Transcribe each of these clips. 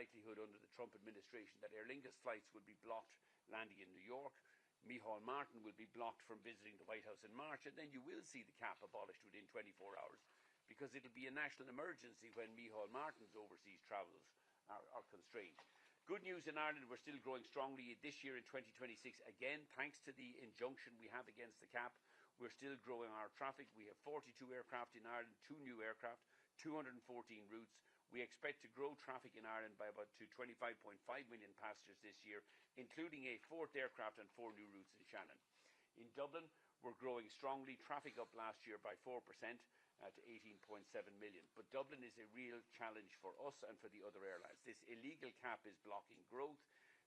likelihood under the Trump administration that Aer Lingus flights will be blocked landing in New York. Micheál Martin will be blocked from visiting the White House in March, and then you will see the cap abolished within 24 hours, because it'll be a national emergency when Micheál Martin's overseas travels are constrained. Good news in Ireland, we're still growing strongly this year in 2026. Again, thanks to the injunction we have against the cap, we're still growing our traffic. We have 42 aircraft in Ireland, 2 new aircraft, 214 routes. We expect to grow traffic in Ireland by about to 25.5 million passengers this year, including a 4th aircraft and 4 new routes in Shannon. In Dublin, we're growing strongly. Traffic up last year by 4% to 18.7 million. But Dublin is a real challenge for us and for the other airlines. This illegal cap is blocking growth.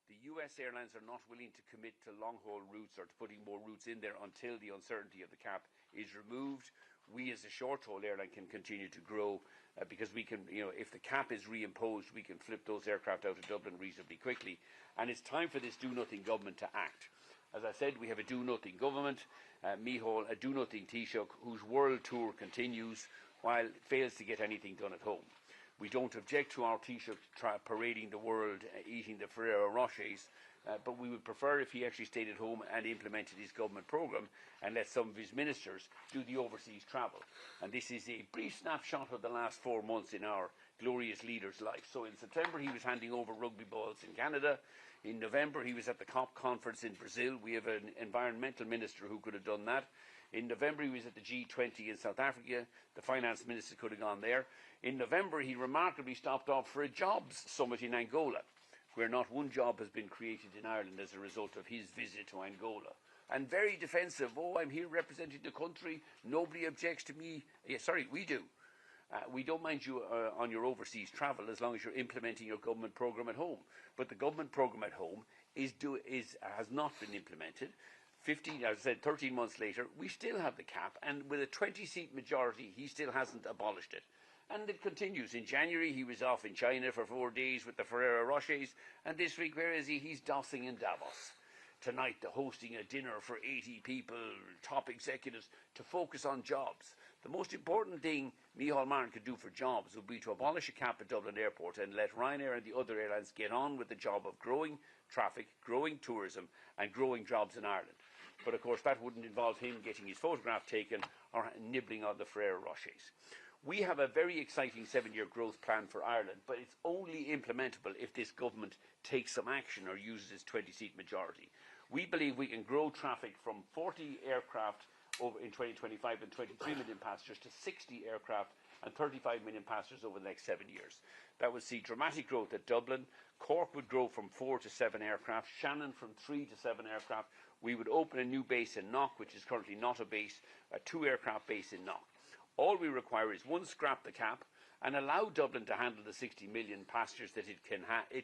The US airlines are not willing to commit to long-haul routes or to putting more routes in there until the uncertainty of the cap is removed. We as a short-haul airline can continue to grow because we can, if the cap is reimposed, we can flip those aircraft out of Dublin reasonably quickly. And it's time for this do-nothing government to act. As I said, we have a do-nothing government, Micheál, a do-nothing Taoiseach, whose world tour continues while it fails to get anything done at home. We don't object to our Taoiseach parading the world, eating the Ferrero Rochers, but we would prefer if he actually stayed at home and implemented his government programme and let some of his ministers do the overseas travel. And this is a brief snapshot of the last 4 months in our glorious leader's life. So in September he was handing over rugby balls in Canada. In November he was at the COP conference in Brazil. We have an environmental minister who could have done that. In November he was at the G20 in South Africa. The finance minister could have gone there. In November he remarkably stopped off for a jobs summit in Angola, where not one job has been created in Ireland as a result of his visit to Angola. And very defensive. Oh, I'm here representing the country. Nobody objects to me. Yeah, sorry, we do. We don't mind you on your overseas travel as long as you're implementing your government programme at home. But the government programme at home has not been implemented. 13 months later, we still have the cap, and with a 20-seat majority, he still hasn't abolished it. And it continues. In January, he was off in China for 4 days with the Ferrero Rochers, and this week, where is he? He's dossing in Davos. Tonight, they're hosting a dinner for 80 people, top executives, to focus on jobs. The most important thing Micheál Martin could do for jobs would be to abolish a cap at Dublin Airport and let Ryanair and the other airlines get on with the job of growing traffic, growing tourism, and growing jobs in Ireland. But of course, that wouldn't involve him getting his photograph taken or nibbling on the Ferrero Rochers. We have a very exciting 7-year growth plan for Ireland, but it's only implementable if this government takes some action or uses its 20-seat majority. We believe we can grow traffic from 40 aircraft over in 2025 and 23 million passengers to 60 aircraft and 35 million passengers over the next 7 years. That would see dramatic growth at Dublin. Cork would grow from 4 to 7 aircraft, Shannon from 3 to 7 aircraft. We would open a new base in Knock, which is currently not a base, a 2-aircraft base in Knock. All we require is, one, scrap the cap and allow Dublin to handle the 60 million passengers that it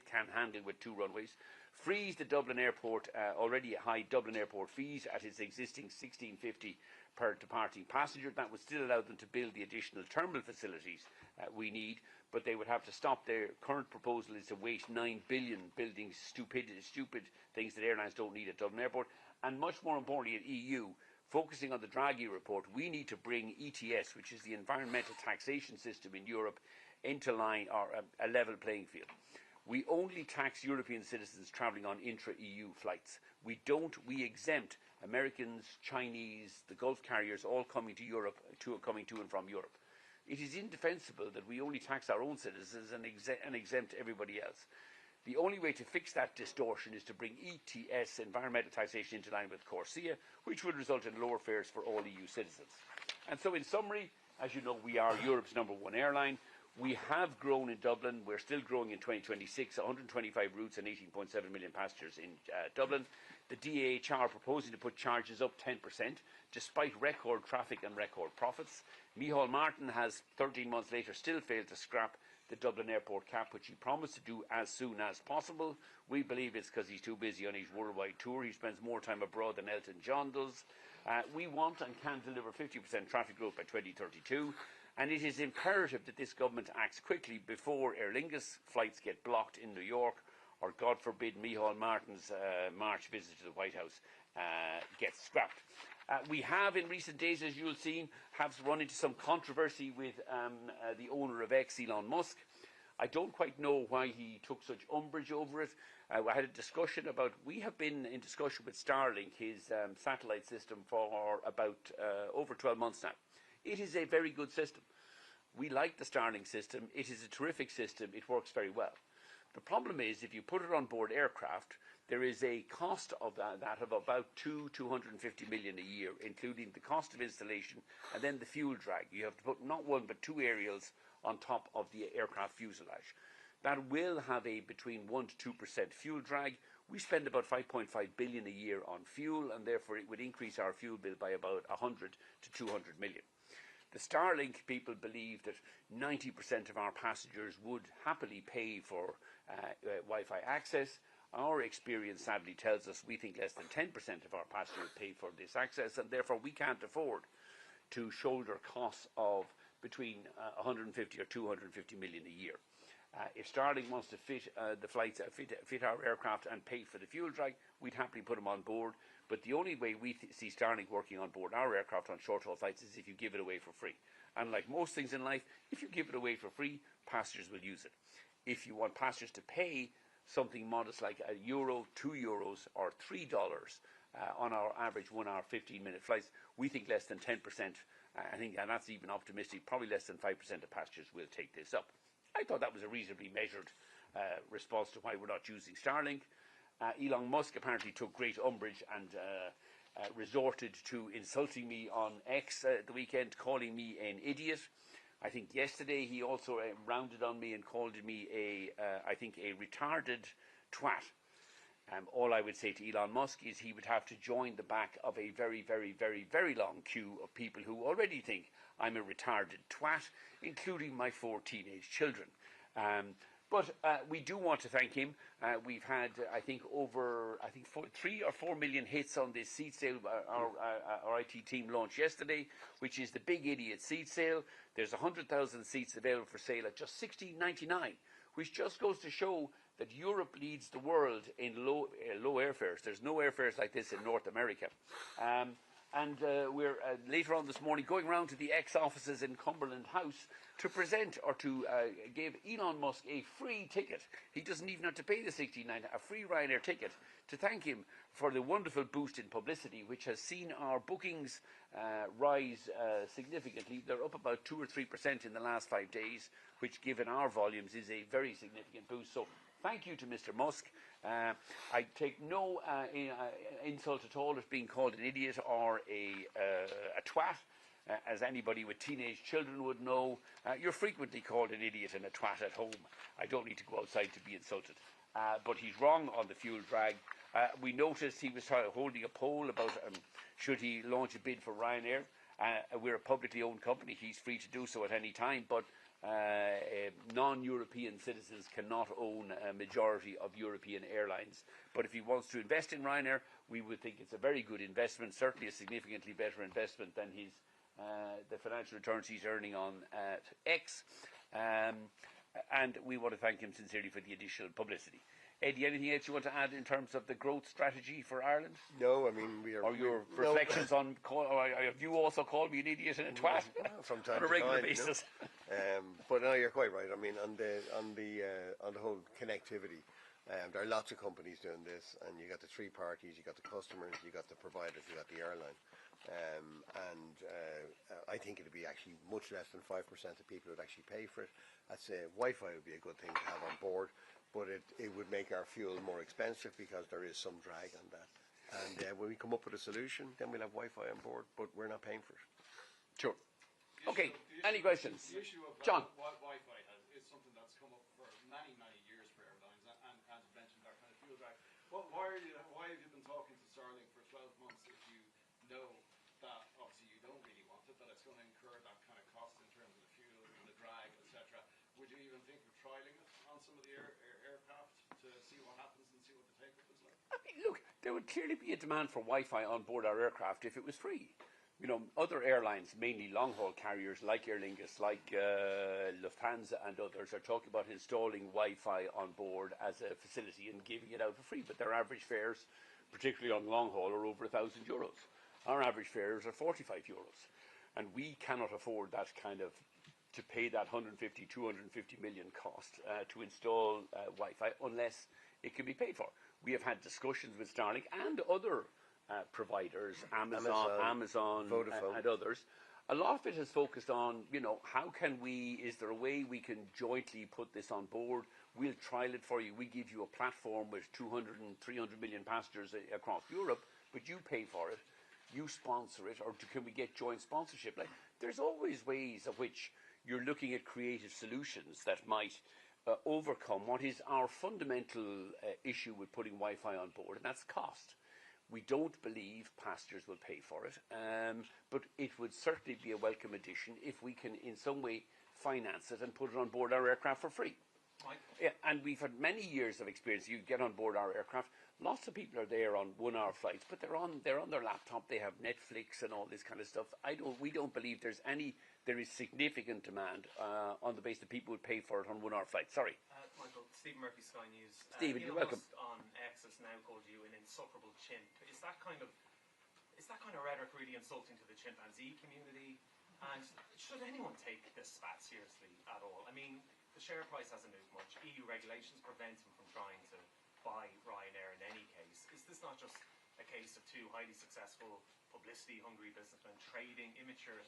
can handle with 2 runways. Freeze the Dublin Airport, already high Dublin Airport fees at its existing $16.50 per departing passenger. That would still allow them to build the additional terminal facilities we need, but they would have to stop. Their current proposal is to waste $9 billion building stupid things that airlines don't need at Dublin Airport. And much more importantly, at EU, focusing on the Draghi report, we need to bring ETS, which is the environmental taxation system in Europe, into line, or a level playing field. We only tax European citizens travelling on intra-EU flights. We exempt Americans, Chinese, the Gulf carriers, all coming to Europe, coming to and from Europe. It is indefensible that we only tax our own citizens and exempt everybody else. The only way to fix that distortion is to bring ETS, environmental taxation, into line with CORSIA, which would result in lower fares for all EU citizens. And so in summary, as you know, we are Europe's #1 airline. We have grown in Dublin. We're still growing in 2026, 125 routes and 18.7 million passengers in Dublin. The DAH are proposing to put charges up 10%, despite record traffic and record profits. Micheál Martin has, 13 months later, still failed to scrap the Dublin Airport cap, which he promised to do as soon as possible. We believe it's because he's too busy on his worldwide tour. He spends more time abroad than Elton John does. We want and can deliver 50% traffic growth by 2032. And it is imperative that this government acts quickly before Aer Lingus flights get blocked in New York, or God forbid Micheál Martin's March visit to the White House gets scrapped. We have in recent days, as you'll see, have run into some controversy with the owner of X, Elon Musk. I don't quite know why he took such umbrage over it. I had a discussion about, we have been in discussion with Starlink, his satellite system, for about over 12 months now. It is a very good system. We like the Starlink system. It is a terrific system. It works very well. The problem is, if you put it on board aircraft, there is a cost of that of about 250 million a year, including the cost of installation and then the fuel drag. You have to put not one but two aerials on top of the aircraft fuselage. That will have a between 1 to 2% fuel drag. We spend about 5.5 billion a year on fuel, and therefore it would increase our fuel bill by about 100 to 200 million. The Starlink people believe that 90% of our passengers would happily pay for Wi-Fi access. Our experience sadly tells us we think less than 10% of our passengers pay for this access, and therefore we can't afford to shoulder costs of between 150 or 250 million a year. If Starlink wants to fit the flights, fit our aircraft and pay for the fuel drag, we'd happily put them on board. But the only way we see Starlink working on board our aircraft on short-haul flights is if you give it away for free. And like most things in life, if you give it away for free, passengers will use it. If you want passengers to pay something modest like €1, €2, or $3 on our average 1 hour, 15-minute flights, we think less than 10%. I think, and that's even optimistic, probably less than 5% of passengers will take this up. I thought that was a reasonably measured response to why we're not using Starlink. Elon Musk apparently took great umbrage and resorted to insulting me on X the weekend, calling me an idiot. I think yesterday he also rounded on me and called me I think a retarded twat. All I would say to Elon Musk is he would have to join the back of a very, very, very, very long queue of people who already think I'm a retarded twat, including my 4 teenage children. But we do want to thank him. We've had, I think, over 3 or 4 million hits on this seat sale our IT team launched yesterday, which is the Big Idiot seat sale. There's 100,000 seats available for sale at just $16.99, which just goes to show that Europe leads the world in low airfares. There's no airfares like this in North America. And we're later on this morning going round to the ex-offices in Cumberland House to present or to give Elon Musk a free ticket. He doesn't even have to pay the $16.99, a free Ryanair ticket, to thank him for the wonderful boost in publicity, which has seen our bookings rise significantly. They're up about 2 or 3% in the last 5 days, which given our volumes is a very significant boost. So thank you to Mr. Musk. I take no insult at all as being called an idiot or a twat. As anybody with teenage children would know, you're frequently called an idiot and a twat at home. I don't need to go outside to be insulted. But he's wrong on the fuel drag. We noticed he was holding a poll about should he launch a bid for Ryanair. We're a publicly owned company. He's free to do so at any time, but non-European citizens cannot own a majority of European airlines. But if he wants to invest in Ryanair, we would think it's a very good investment, certainly a significantly better investment than the financial returns he's earning on X. And we want to thank him sincerely for the additional publicity. Eddie, anything else you want to add in terms of the growth strategy for Ireland? No, I mean we are. Or your reflections on? Or have you also called me an idiot and a twat from time on a regular to time, basis? But no, you're quite right. I mean, on the whole connectivity, there are lots of companies doing this, and you got the 3 parties, you got the customers, you got the providers, you got the airline. I think it'd be actually much less than 5% of people would actually pay for it. I'd say Wi-Fi would be a good thing to have on board, but it would make our fuel more expensive because there is some drag on that. And when we come up with a solution, then we'll have Wi-Fi on board, but we're not paying for it. Sure. Okay, any questions? The issue of John. Wi-Fi is something that's come up for many, many years for airlines, and as you mentioned, that kind of fuel drag. Why have you been talking to Starlink for 12 months if you know that obviously you don't really want it, that it's going to incur that kind of cost in terms of the fuel and the drag, etc.? Would you even think of trialling it on some of the aircraft to see what happens and see what the take-up is like? I mean, look, there would clearly be a demand for Wi-Fi on board our aircraft if it was free. You know, other airlines, mainly long-haul carriers like Aer Lingus, like Lufthansa and others, are talking about installing Wi-Fi on board as a facility and giving it out for free. But their average fares, particularly on long-haul, are over €1,000. Our average fares are €45. And we cannot afford that kind of to pay that 150, 250 million cost to install Wi-Fi unless it can be paid for. We have had discussions with Starlink and other providers, Amazon, Vodafone, and others. A lot of it has focused on, how can is there a way we can jointly put this on board? We'll trial it for you. We give you a platform with 200 and 300 million passengers across Europe, but you pay for it. You sponsor it, or can we get joint sponsorship? Like, there's always ways of which you're looking at creative solutions that might overcome what is our fundamental issue with putting Wi-Fi on board, and that's cost. We don't believe passengers will pay for it, but it would certainly be a welcome addition if we can in some way finance it and put it on board our aircraft for free. Yeah, and we've had many years of experience. You get on board our aircraft, lots of people are there on 1-hour flights, but they're on their laptop, they have Netflix and all this kind of stuff. We don't believe there is significant demand on the basis that people would pay for it on 1-hour flights. Sorry. Michael, Stephen Murphy, Sky News. Stephen, you're welcome. On X has now called you an insufferable chimp. Is that kind of rhetoric really insulting to the chimpanzee community? And should anyone take this spat seriously at all? I mean, the share price hasn't moved much. EU regulations prevent him from trying to buy Ryanair in any case. Is this not just a case of two highly successful, publicity-hungry businessmen trading immature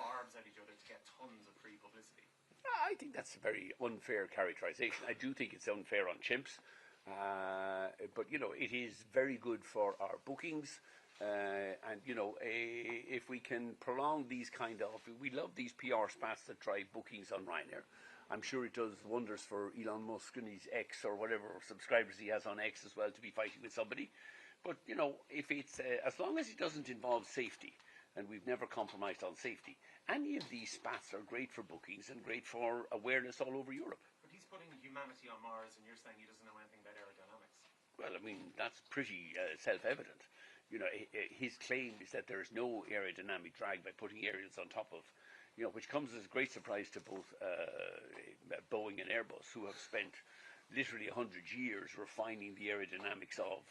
barbs at each other to get tons of free publicity? I think that's a very unfair characterization. I do think it's unfair on chimps, but it is very good for our bookings. And if we can prolong these we love these PR spats that drive bookings on Ryanair. I'm sure it does wonders for Elon Musk and his X or whatever subscribers he has on X as well to be fighting with somebody. But if it's as long as it doesn't involve safety, and we've never compromised on safety, any of these spats are great for bookings and great for awareness all over Europe. But he's putting humanity on Mars, and you're saying he doesn't know anything about aerodynamics. Well, I mean, that's pretty self-evident. His claim is that there is no aerodynamic drag by putting aerials on top of, which comes as a great surprise to both Boeing and Airbus, who have spent literally 100 years refining the aerodynamics of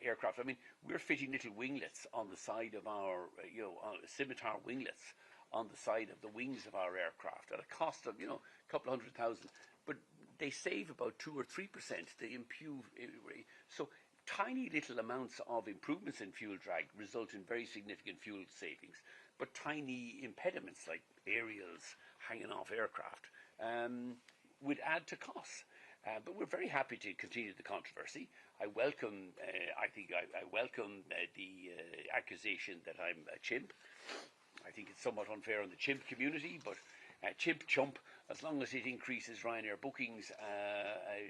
aircraft. I mean, we're fitting little winglets on the side of our, scimitar winglets on the side of the wings of our aircraft at a cost of, a couple of $100,000. But they save about 2 or 3%. They improve. So tiny little amounts of improvements in fuel drag result in very significant fuel savings. But tiny impediments like aerials hanging off aircraft would add to costs. But we're very happy to continue the controversy. I welcome the accusation that I'm a chimp. I think it's somewhat unfair on the chimp community, but chimp, as long as it increases Ryanair bookings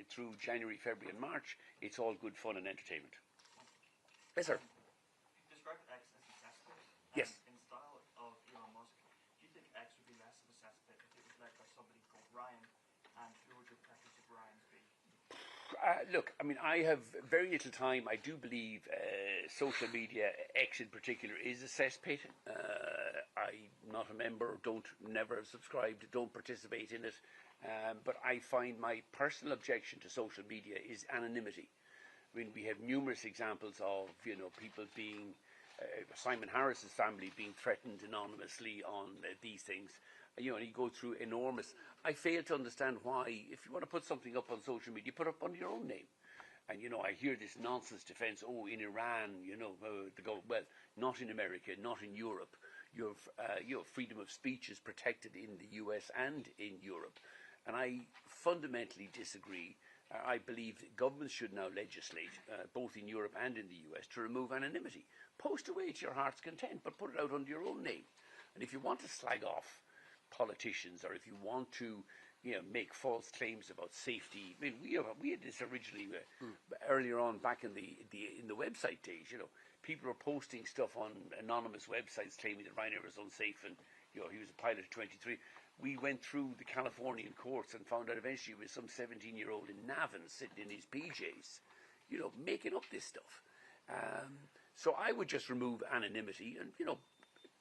through January, February and March, it's all good fun and entertainment. Yes, sir. You described X as a cesspit. Yes. In style of Elon Musk, do you think X would be less of a cesspit if it was led by somebody called Ryan? And who would your preference of Ryan's be? Look, I mean, I have very little time. I do believe social media, X in particular, is a cesspit. I'm not a member, never subscribed, don't participate in it. But I find my personal objection to social media is anonymity. I mean, we have numerous examples of, people being, Simon Harris's family being threatened anonymously on these things. And you go through enormous. I fail to understand why, if you want to put something up on social media, put it up under your own name. And I hear this nonsense defense. Oh, in Iran, they go, well, not in America, not in Europe. Your freedom of speech is protected in the US and in Europe. And I fundamentally disagree. I believe that governments should now legislate, both in Europe and in the US, to remove anonymity. Post away to your heart's content, but put it out under your own name. And if you want to slag off politicians, or if you want to make false claims about safety, I mean, we had this originally earlier on back in the website days. People were posting stuff on anonymous websites claiming that Ryanair was unsafe, and he was a pilot at 23. We went through the Californian courts and found out eventually it was some 17-year-old in Navan sitting in his PJs, making up this stuff. So I would just remove anonymity, and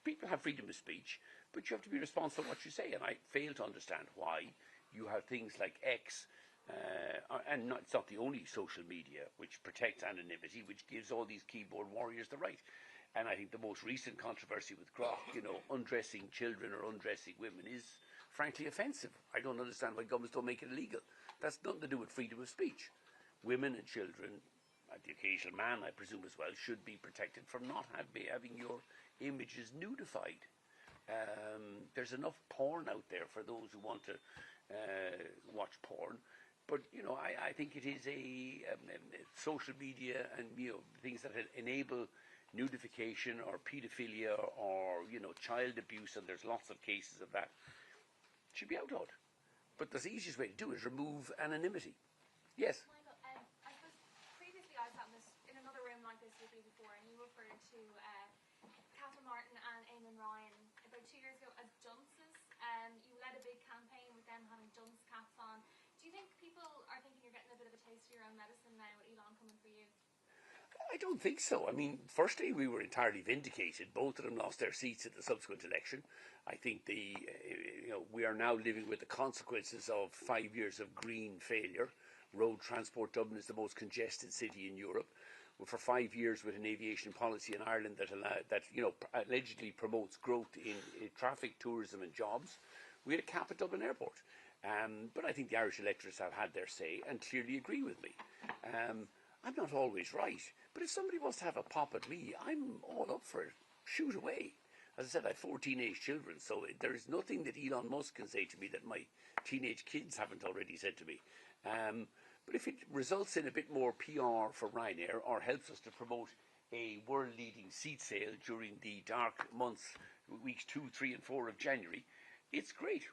people have freedom of speech, but you have to be responsible for what you say. And I fail to understand why you have things like X, and it's not the only social media which protects anonymity, which gives all these keyboard warriors the right. And I think the most recent controversy with Grok, undressing children or undressing women, is frankly offensive. I don't understand why governments don't make it illegal. That's nothing to do with freedom of speech. Women and children, and the occasional man, I presume as well, should be protected from not having your images nudified. There's enough porn out there for those who want to watch porn. But, I think it is a social media and, things that enable nudification or paedophilia or, child abuse, and there's lots of cases of that, should be outlawed. But the easiest way to do it is remove anonymity. Yes? Michael, I suppose previously I sat in another room like this with you before, and you referred to Catherine Martin and Eamon Ryan about 2 years ago as dunces. You led a big campaign with them having dunce caps on. Do you think people are thinking you're getting a bit of a taste of your own medicine now with Elon coming for you? I don't think so. I mean, firstly, we were entirely vindicated. Both of them lost their seats at the subsequent election. I think we are now living with the consequences of 5 years of green failure. Road transport, Dublin is the most congested city in Europe. For 5 years with an aviation policy in Ireland that allegedly promotes growth in traffic, tourism and jobs, we had a cap at Dublin Airport. But I think the Irish electorates have had their say and clearly agree with me. I'm not always right, but if somebody wants to have a pop at me, I'm all up for it. Shoot away. As I said, I have 4 teenage children, so there is nothing that Elon Musk can say to me that my teenage kids haven't already said to me. But if it results in a bit more PR for Ryanair or helps us to promote a world-leading seat sale during the dark months, weeks 2, 3 and 4 of January, it's great.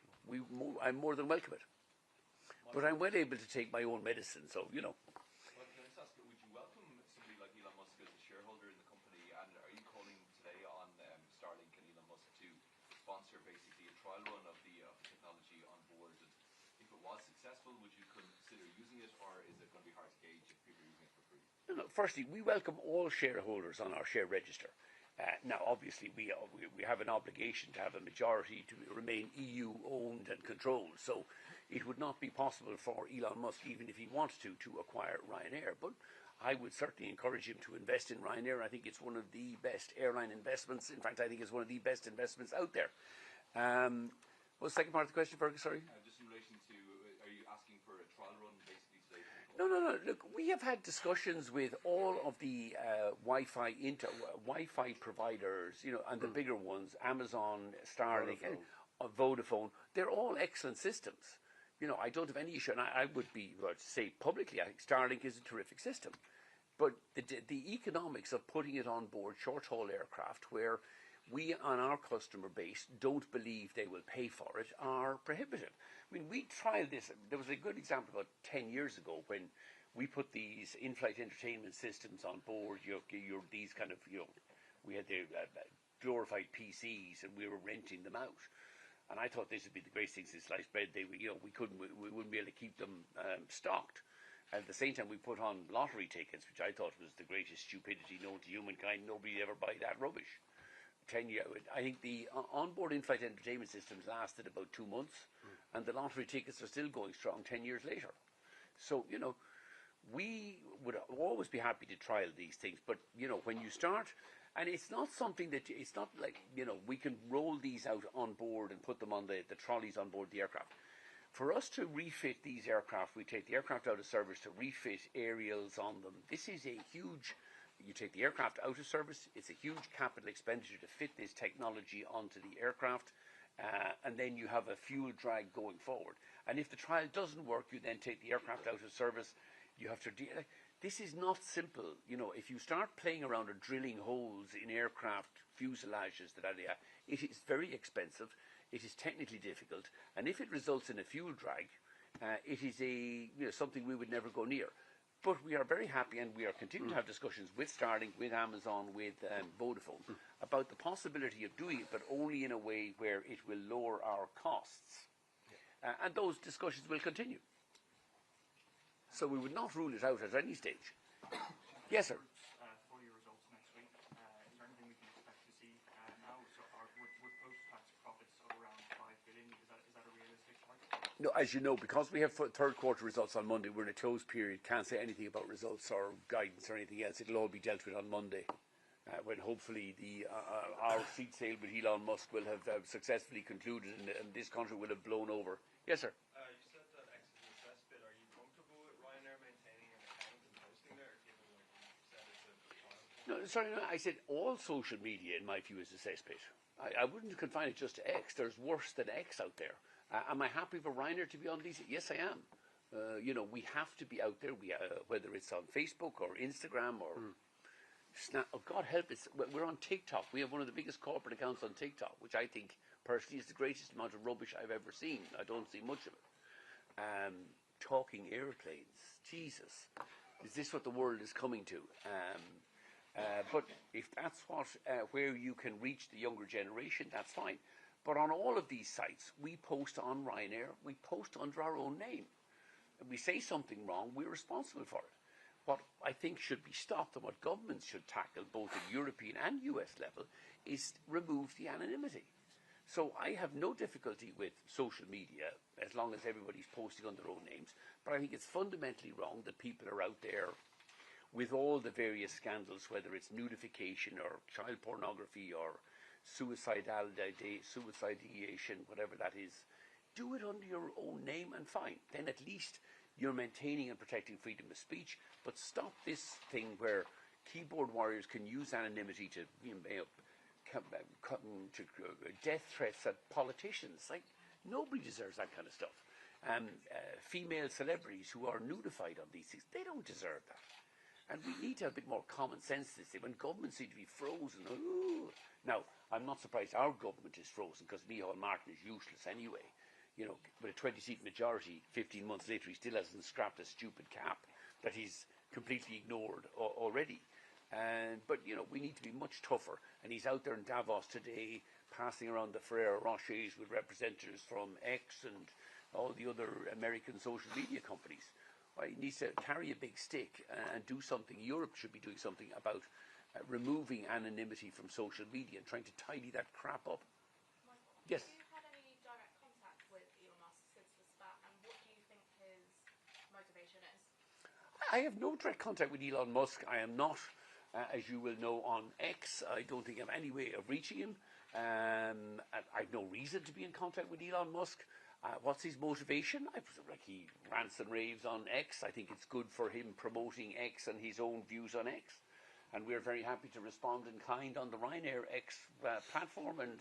I'm more than welcome it. But I'm well able to take my own medicine, so, Well, can I just ask, would you welcome somebody like Elon Musk as a shareholder in the company, and are you calling today on Starlink and Elon Musk to sponsor basically a trial run of the technology on board? And if it was successful, would you consider using it, or is it going to be hard to gauge if people are using it for free? No, firstly, we welcome all shareholders on our share register. Now, obviously, we have an obligation to have a majority to remain EU-owned and controlled, so it would not be possible for Elon Musk, even if he wanted to acquire Ryanair. But I would certainly encourage him to invest in Ryanair. I think it's one of the best airline investments. In fact, I think it's one of the best investments out there. What was the second part of the question, Fergus? Sorry? Just in relation to, are you asking for a trial run basically today? No. Look, we have had discussions with all of the Wi-Fi providers, and the bigger ones, Amazon, Starlink, Vodafone. They're all excellent systems. I don't have any issue, and I would say publicly, I think Starlink is a terrific system. But the economics of putting it on board short-haul aircraft, where we on our customer base don't believe they will pay for it, are prohibitive. I mean, we tried this. There was a good example about 10 years ago when we put these in-flight entertainment systems on board. These kind of, we had the glorified PCs and we were renting them out. And I thought this would be the greatest thing since sliced bread. We wouldn't be able to keep them stocked. At the same time, we put on lottery tickets, which I thought was the greatest stupidity known to humankind. Nobody ever buy that rubbish. 10 years. I think the onboard in-flight entertainment systems lasted about 2 months, and the lottery tickets are still going strong 10 years later. So, we would always be happy to trial these things, but, when you start, and it's not something that, it's not like, we can roll these out on board and put them on the trolleys on board the aircraft. For us to refit these aircraft, we take the aircraft out of service to refit aerials on them. This is a huge... You take the aircraft out of service, it's a huge capital expenditure to fit this technology onto the aircraft, and then you have a fuel drag going forward. And if the trial doesn't work, you then take the aircraft out of service. You have to this is not simple. If you start playing around or drilling holes in aircraft fuselages, it is very expensive, it is technically difficult, and if it results in a fuel drag, it is something we would never go near. But we are very happy, and we are continuing to have discussions with Starlink, with Amazon, with Vodafone about the possibility of doing it, but only in a way where it will lower our costs. And those discussions will continue. So we would not rule it out at any stage. Yes, sir. For your results next week, is there anything we can expect to see now? So would post-tax profits of around 5 billion, is that a realistic target? No, as you know, because we have third quarter results on Monday, we're in a closed period, can't say anything about results or guidance or anything else. It'll all be dealt with on Monday. when hopefully our seat sale with Elon Musk will have successfully concluded and this country will have blown over. Yes, sir. You said that X is a cesspit. Are you comfortable with Ryanair maintaining an account and posting there, given like you said it's a trial? No, sorry, no, I said all social media, in my view, is a cesspit. I wouldn't confine it just to X. There's worse than X out there. Am I happy for Ryanair to be on these? Yes, I am. We have to be out there, whether it's on Facebook or Instagram or Snap. Oh, God help us. We're on TikTok. We have one of the biggest corporate accounts on TikTok, which I think, personally, is the greatest amount of rubbish I've ever seen. I don't see much of it. Talking airplanes. Jesus. Is this what the world is coming to? But if that's where you can reach the younger generation, that's fine. But on all of these sites, we post on Ryanair, we post under our own name. If we say something wrong, we're responsible for it. What I think should be stopped and what governments should tackle, both at European and US level, is remove the anonymity. So I have no difficulty with social media as long as everybody's posting on their own names. But I think it's fundamentally wrong that people are out there with all the various scandals, whether it's nudification or child pornography or suicidation, whatever that is. Do it under your own name and fine. Then at least you're maintaining and protecting freedom of speech. But stop this thing where keyboard warriors can use anonymity to death threats at politicians. Like, nobody deserves that kind of stuff. Female celebrities who are nudified on these things, they don't deserve that. And we need to have a bit more common sense this day when governments seem to be frozen. Ooh. Now, I'm not surprised our government is frozen because Micheál Martin is useless anyway. With a 20-seat majority, 15 months later, he still hasn't scrapped a stupid cap that he's completely ignored already. But we need to be much tougher. And he's out there in Davos today passing around the Ferrero Rochers with representatives from X and all the other American social media companies. Well, he needs to carry a big stick and do something. Europe should be doing something about removing anonymity from social media and trying to tidy that crap up. Michael, Yes. have you had any direct contact with Elon Musk since the spat, and what do you think his motivation is? I have no direct contact with Elon Musk. I am not, as you will know, on X. I don't think I have any way of reaching him. I've no reason to be in contact with Elon Musk. What's his motivation? I presume he rants and raves on X. I think it's good for him promoting X and his own views on X. And we're very happy to respond in kind on the Ryanair X platform. And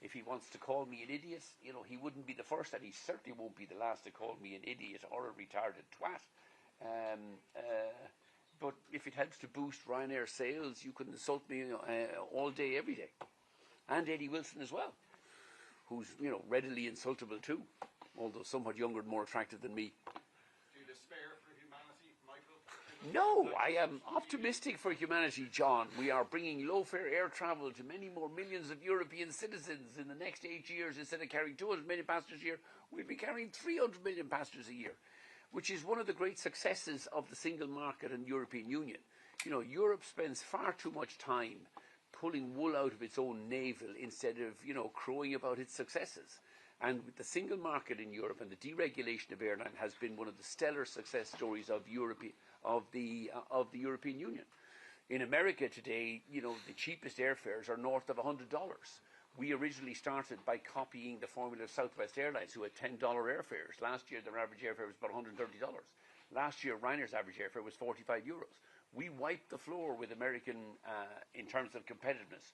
if he wants to call me an idiot, he wouldn't be the first, and he certainly won't be the last to call me an idiot or a retarded twat. But if it helps to boost Ryanair sales, you can insult me all day, every day. And Eddie Wilson as well, who's readily insultable too, although somewhat younger and more attractive than me. Do you despair for humanity, Michael? No, I am optimistic for humanity, John. We are bringing low-fare air travel to many more millions of European citizens in the next 8 years. Instead of carrying 200 million passengers a year, we'll be carrying 300 million passengers a year, which is one of the great successes of the single market and European Union. Europe spends far too much time pulling wool out of its own navel instead of, crowing about its successes. And with the single market in Europe and the deregulation of airline has been one of the stellar success stories of the European Union. In America today, the cheapest airfares are north of $100. We originally started by copying the formula of Southwest Airlines, who had $10 airfares. Last year, their average airfare was about $130. Last year, Ryanair's average airfare was €45. We wiped the floor with American, in terms of competitiveness,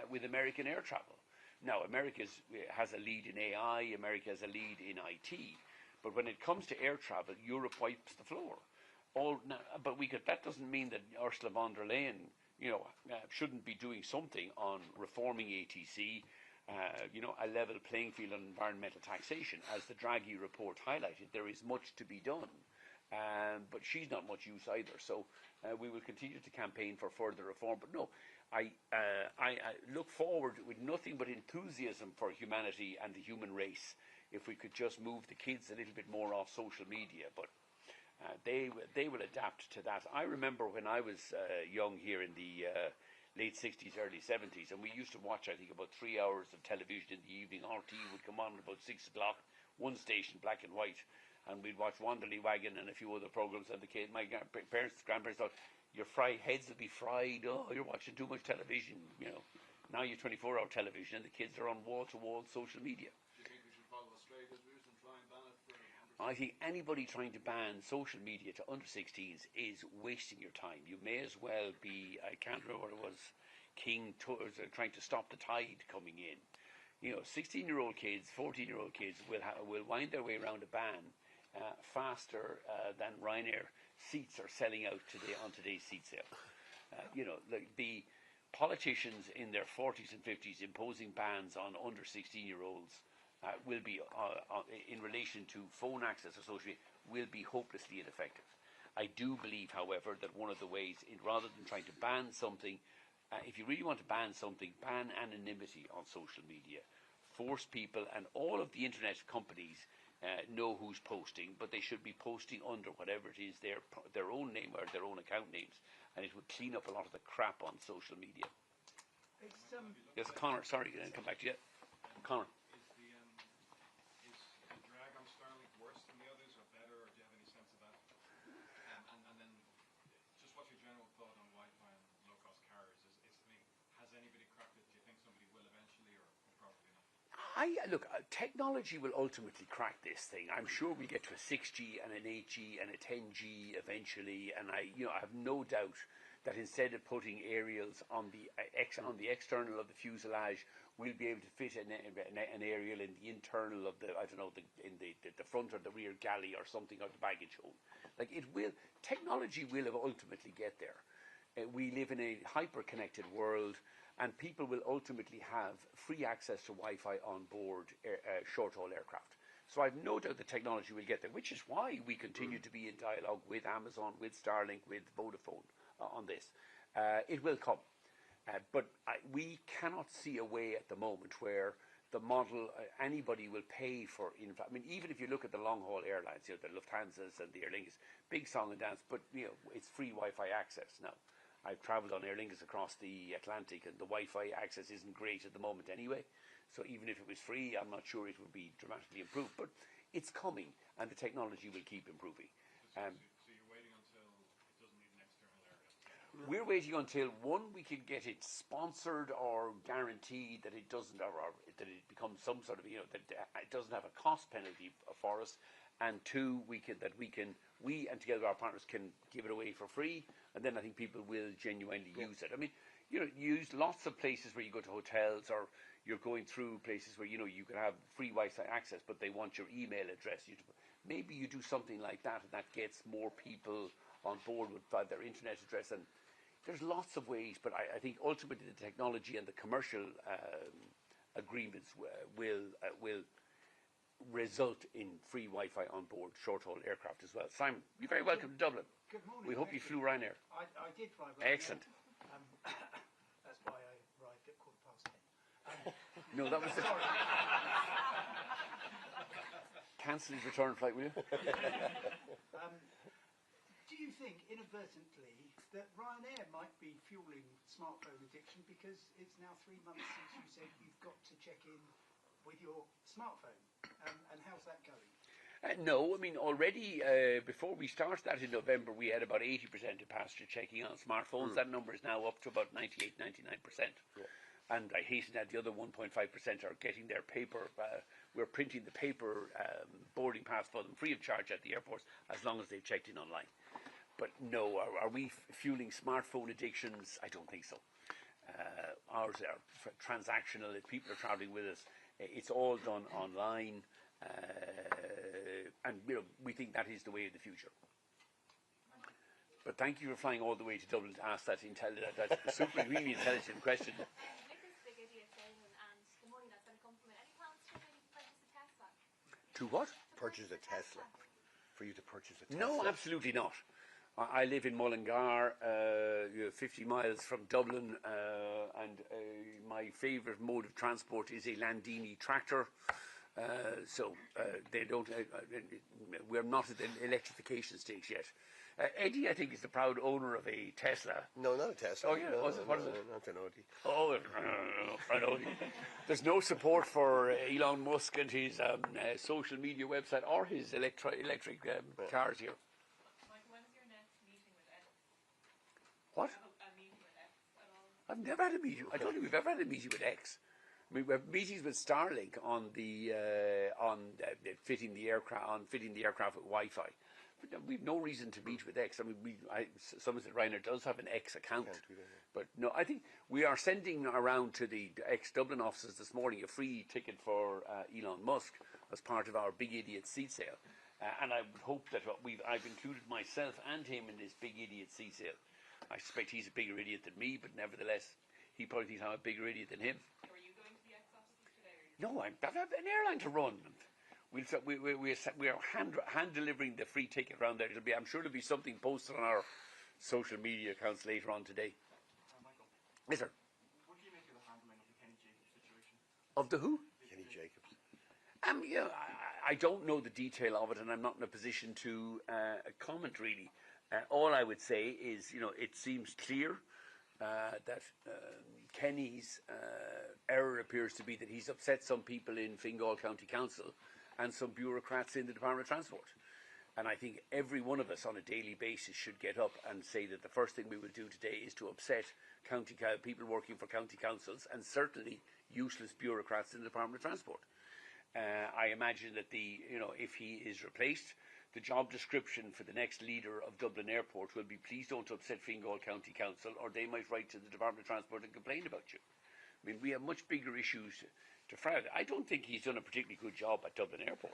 with American air travel. Now, America has a lead in AI, America has a lead in IT, but when it comes to air travel, Europe wipes the floor. But that doesn't mean that Ursula von der Leyen, shouldn't be doing something on reforming ATC, a level playing field on environmental taxation. As the Draghi report highlighted, there is much to be done, but she's not much use either. So we will continue to campaign for further reform. But no, I look forward with nothing but enthusiasm for humanity and the human race if we could just move the kids a little bit more off social media. But they will adapt to that. I remember when I was young here in the late 60s, early 70s, and we used to watch, I think, about 3 hours of television in the evening. RT would come on at about 6 o'clock, one station, black and white, and we'd watch Wanderly Wagon and a few other programs, and the kids, my grandparents thought, your heads will be fried, oh, you're watching too much television, you know. Now you have 24-hour television, and the kids are on wall-to-wall social media. Do you think we should follow Australia's route and try and ban it for I think anybody trying to ban social media to under 16s is wasting your time. You may as well be, I can't remember what it was, trying to stop the tide coming in. You know, 16-year-old kids, 14-year-old kids will wind their way around a ban faster than Ryanair seats are selling out today on today's seat sale. You know, the politicians in their 40s and 50s imposing bans on under 16-year-olds will be, in relation to phone access or social media, will be hopelessly ineffective. I do believe, however, that one of the ways, rather than trying to ban something, if you really want to ban something, ban anonymity on social media. Force people, and all of the internet companies know who's posting, but they should be posting under whatever it is, their own name or their own account names, and it would clean up a lot of the crap on social media. Yes, Connor, sorry, I didn't come back to you. Connor. Is the drag on Starlink worse than the others, or better, or do you have any sense of that? And then, just what's your general thought on Wi-Fi and low-cost carriers? Has anybody cracked it? Do you think somebody will eventually, or probably not? Look, technology will ultimately crack this thing. I'm sure we'll get to a 6G and an 8G and a 10G eventually, and I have no doubt that instead of putting aerials on the external of the fuselage, we'll be able to fit an aerial in the internal of the front or the rear galley or something, or the baggage hold. Like, technology will ultimately get there. We live in a hyper-connected world, and people will ultimately have free access to Wi-Fi on board short-haul aircraft. So I've no doubt the technology will get there, which is why we continue to be in dialogue with Amazon, with Starlink, with Vodafone on this. It will come. But we cannot see a way at the moment where the model, anybody will pay for, even if you look at the long-haul airlines, the Lufthansas and the Aer Lingus, big song and dance, but it's free Wi-Fi access now. I've travelled on Aer Lingus across the Atlantic, and the Wi-Fi access isn't great at the moment anyway. So even if it was free, I'm not sure it would be dramatically improved. But it's coming, and the technology will keep improving. So you're waiting until it doesn't need an external area? We're waiting until, one, we can get it sponsored or guaranteed that it doesn't, or that it becomes some sort of, that it doesn't have a cost penalty for us. And two, we and together our partners can give it away for free, and then I think people will genuinely use it. You use lots of places where you go to hotels, or you're going through places where you can have free Wi-Fi access, but they want your email address. Maybe you do something like that, and that gets more people on board with their internet address. And there's lots of ways, but I think ultimately the technology and the commercial agreements will result in free Wi-Fi on board short-haul aircraft as well. Simon, you're very welcome to Dublin. Good morning. We hope you flew Ryanair. I did fly Ryanair. Excellent. That's why I arrived at 10:15. No, that was the... Cancel his return flight, will you? Do you think, inadvertently, that Ryanair might be fueling smartphone addiction, because it's now 3 months since you said you've got to check in with your smartphone? And how's that going? No, already before we started that in November, we had about 80% of passengers checking on smartphones. That number is now up to about 98, 99%. Yeah. And I hasten to add, the other 1.5% are getting their paper. We're printing the paper boarding pass for them free of charge at the airports, as long as they've checked in online. But no, are we fueling smartphone addictions? I don't think so. Ours are transactional. If people are traveling with us, it's all done online, and we think that is the way of the future. But thank you for flying all the way to Dublin to ask that super really intelligent question. With this big idiot saving and the money that's going to come from it, any plans to maybe purchase a Tesla? To what? Purchase a Tesla. For you to purchase a Tesla? No, absolutely not. I live in Mullingar, 50 miles from Dublin, and my favourite mode of transport is a Landini tractor. So they don't. We're not at the electrification stage yet. Eddie, I think, is the proud owner of a Tesla. No, not a Tesla. Oh, yeah, no, was it? What is it? Not an Audi. Oh, an Audi. There's no support for Elon Musk and his social media website or his electric cars here. Michael, when is your next meeting with X? What? Do you have a meeting with X at all? I've never had a meeting. I don't think we've ever had a meeting with X. I mean, we have meetings with Starlink on fitting the aircraft with Wi-Fi. But we've no reason to meet with X. I mean, someone said Ryanair does have an X account, but no, I think we are sending around to the X Dublin offices this morning a free ticket for Elon Musk as part of our Big Idiot seat sale, and I would hope that I've included myself and him in this Big Idiot seat sale. I suspect he's a bigger idiot than me, but nevertheless, he probably thinks I'm a bigger idiot than him. Are you going to the X offices today? No, I have an airline to run. We are hand delivering the free ticket around there. I'm sure there'll be something posted on our social media accounts later on today. Michael, Yes, sir. what do you make of the handling of the Kenny Jacobs situation? Of the who? Kenny Jacobs. Yeah, I don't know the detail of it, and I'm not in a position to comment really. All I would say is, it seems clear that Kenny's error appears to be that he's upset some people in Fingal County Council and some bureaucrats in the Department of Transport. And I think every one of us on a daily basis should get up and say that the first thing we will do today is to upset people working for county councils and certainly useless bureaucrats in the Department of Transport. I imagine that if he is replaced, the job description for the next leader of Dublin Airport will be, please don't upset Fingal County Council, or they might write to the Department of Transport and complain about you. I mean, we have much bigger issues to frown. I don't think he's done a particularly good job at Dublin Airport.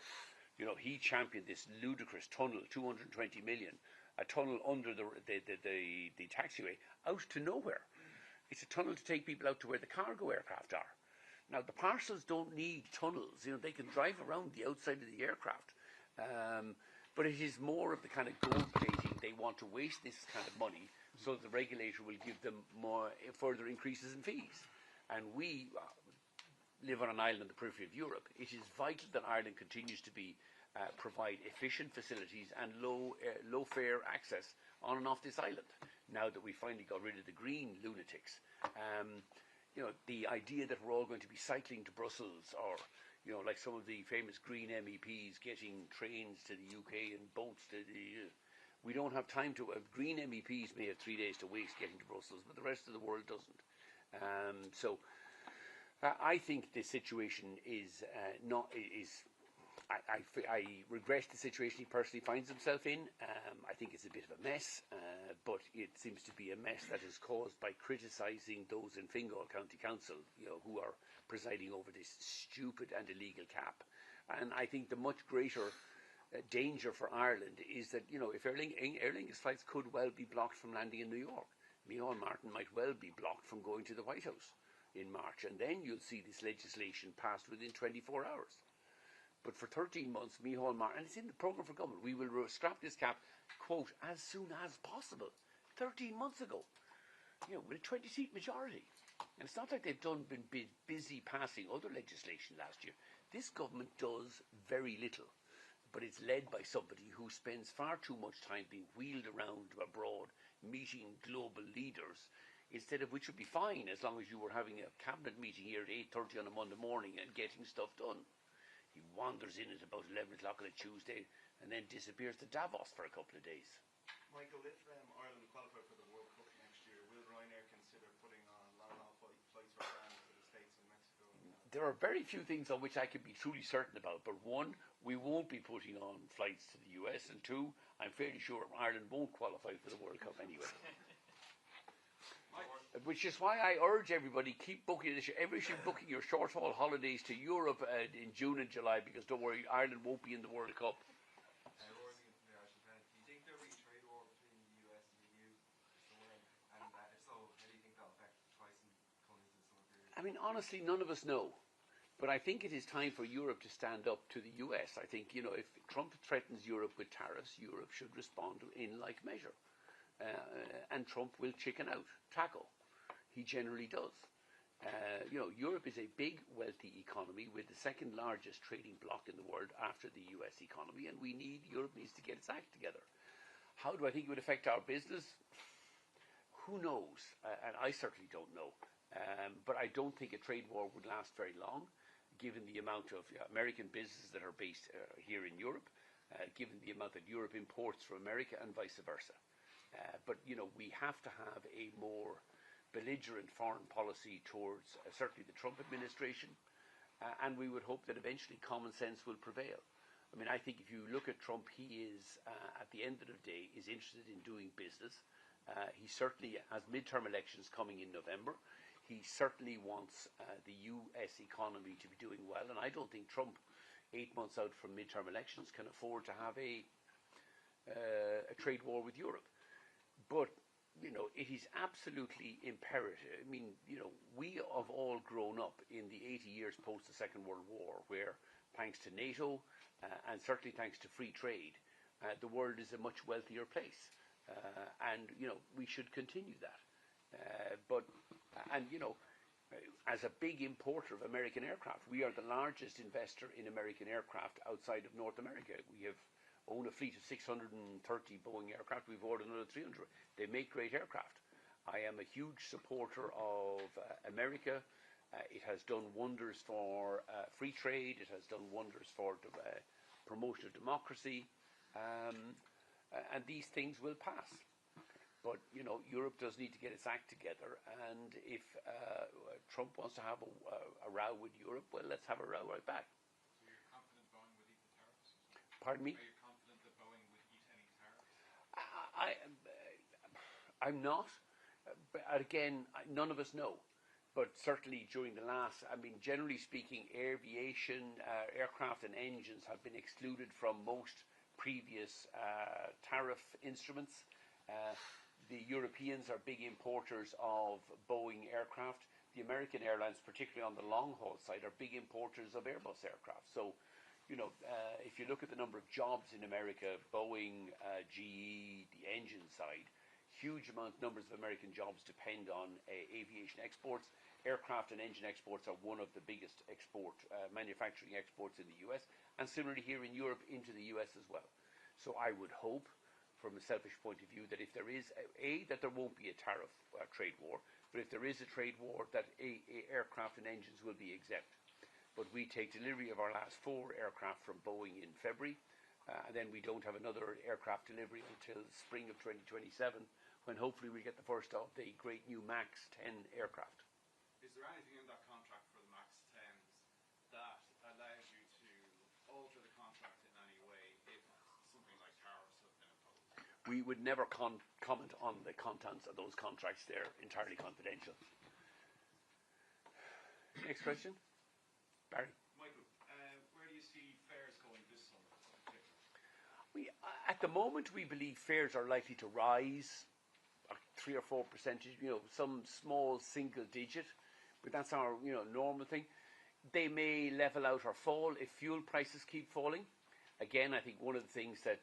He championed this ludicrous tunnel, 220 million, a tunnel under the taxiway, out to nowhere. It's a tunnel to take people out to where the cargo aircraft are. Now, the parcels don't need tunnels. They can drive around the outside of the aircraft. But it is more of the kind of gold plating. They want to waste this kind of money so that the regulator will give them more further increases in fees. And we live on an island on the periphery of Europe. It is vital that Ireland continues to provide efficient facilities and low fare access on and off this island. Now that we finally got rid of the green lunatics, the idea that we're all going to be cycling to Brussels, or like some of the famous Green MEPs getting trains to the UK and boats to the... we don't have time to... Green MEPs may have 3 days to waste getting to Brussels, but the rest of the world doesn't. I think the situation is I regret the situation he personally finds himself in. I think it's a bit of a mess, but it seems to be a mess that is caused by criticising those in Fingal County Council, who are presiding over this stupid and illegal cap. And I think the much greater danger for Ireland is that, if Aer Lingus flights could well be blocked from landing in New York. Micheál Martin might well be blocked from going to the White House in March, and then you'll see this legislation passed within 24 hours. But for 13 months, Micheál Martin, and it's in the programme for government, we will scrap this cap, quote, as soon as possible. 13 months ago, with a 20-seat majority. And it's not like they've been busy passing other legislation last year. This government does very little, but it's led by somebody who spends far too much time being wheeled around abroad, meeting global leaders, instead of which would be fine as long as you were having a cabinet meeting here at 8:30 on a Monday morning and getting stuff done. He wanders in at about 11 o'clock on a Tuesday and then disappears to Davos for a couple of days. Michael, if Ireland qualify for the World Cup next year, will Ryanair consider putting on long-haul flights right down to the States and Mexico? There are very few things on which I can be truly certain about, but one, we won't be putting on flights to the US, and two, I'm fairly sure Ireland won't qualify for the World Cup anyway. Which is why I urge everybody, keep booking this year. Everybody should be booking your short-haul holidays to Europe in June and July, because don't worry, Ireland won't be in the World Cup. Do you think there will be a trade war between the US and the EU somewhere? And if so, how do you think that will affect pricing coming into the summer period? I mean, honestly, none of us know. But I think it is time for Europe to stand up to the US. I think, if Trump threatens Europe with tariffs, Europe should respond in like measure. And Trump will chicken out, tackle. He generally does. Europe is a big, wealthy economy with the second largest trading bloc in the world after the US economy, and Europe needs to get its act together. How do I think it would affect our business? Who knows? And I certainly don't know. But I don't think a trade war would last very long, given the amount of American businesses that are based here in Europe, given the amount that Europe imports from America and vice versa. But, we have to have a more belligerent foreign policy towards certainly the Trump administration, and we would hope that eventually common sense will prevail. I mean, I think if you look at Trump, he is, at the end of the day, is interested in doing business. He certainly has midterm elections coming in November. He certainly wants the US economy to be doing well, and I don't think Trump, 8 months out from midterm elections, can afford to have a trade war with Europe. But, it is absolutely imperative. I mean, we have all grown up in the 80 years post the Second World War, where, thanks to NATO, and certainly thanks to free trade, the world is a much wealthier place. And, we should continue that. As a big importer of American aircraft, we are the largest investor in American aircraft outside of North America. We own a fleet of 630 Boeing aircraft. We've ordered another 300. They make great aircraft. I am a huge supporter of America. It has done wonders for free trade. It has done wonders for the promotion of democracy. And these things will pass. But, Europe does need to get its act together. And if Trump wants to have a row with Europe, well, let's have a row right back. So you're confident Boeing would eat the tariffs? Pardon me? Are you confident that Boeing would eat any tariffs? I'm not. But again, none of us know. But certainly during the last, generally speaking, aviation, aircraft and engines have been excluded from most previous tariff instruments. The Europeans are big importers of Boeing aircraft. The American airlines, particularly on the long-haul side, are big importers of Airbus aircraft. So, if you look at the number of jobs in America, Boeing, GE, the engine side, huge numbers of American jobs depend on aviation exports. Aircraft and engine exports are one of the biggest manufacturing exports in the US, and similarly here in Europe into the US as well. So I would hope, from a selfish point of view, that if there is that there won't be a tariff trade war, but if there is a trade war, that aircraft and engines will be exempt. But we take delivery of our last 4 aircraft from Boeing in February, and then we don't have another aircraft delivery until spring of 2027, when hopefully we get the first of the great new MAX 10 aircraft. Is there anything in that contract for the MAX 10s that allows you to alter the contract in any way if something like tariffs have been imposed? We would never comment on the contents of those contracts. They're entirely confidential. Next question. Barry. Michael, where do you see fares going this summer in particular? At the moment, we believe fares are likely to rise 3 or 4%, some small single digit, but that's our normal thing. They may level out or fall if fuel prices keep falling. Again, I think one of the things that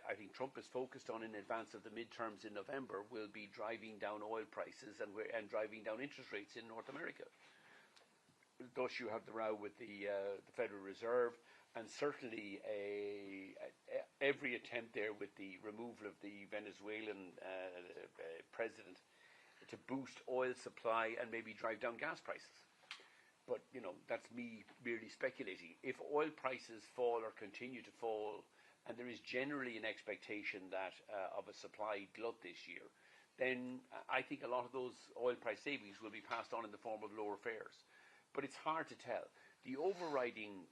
I think Trump is focused on in advance of the midterms in November will be driving down oil prices and driving down interest rates in North America. Thus, you have the row with the Federal Reserve, and certainly every attempt there with the removal of the Venezuelan president to boost oil supply and maybe drive down gas prices. But, that's me merely speculating. If oil prices fall or continue to fall, and there is generally an expectation that of a supply glut this year, then I think a lot of those oil price savings will be passed on in the form of lower fares. But it's hard to tell. The overriding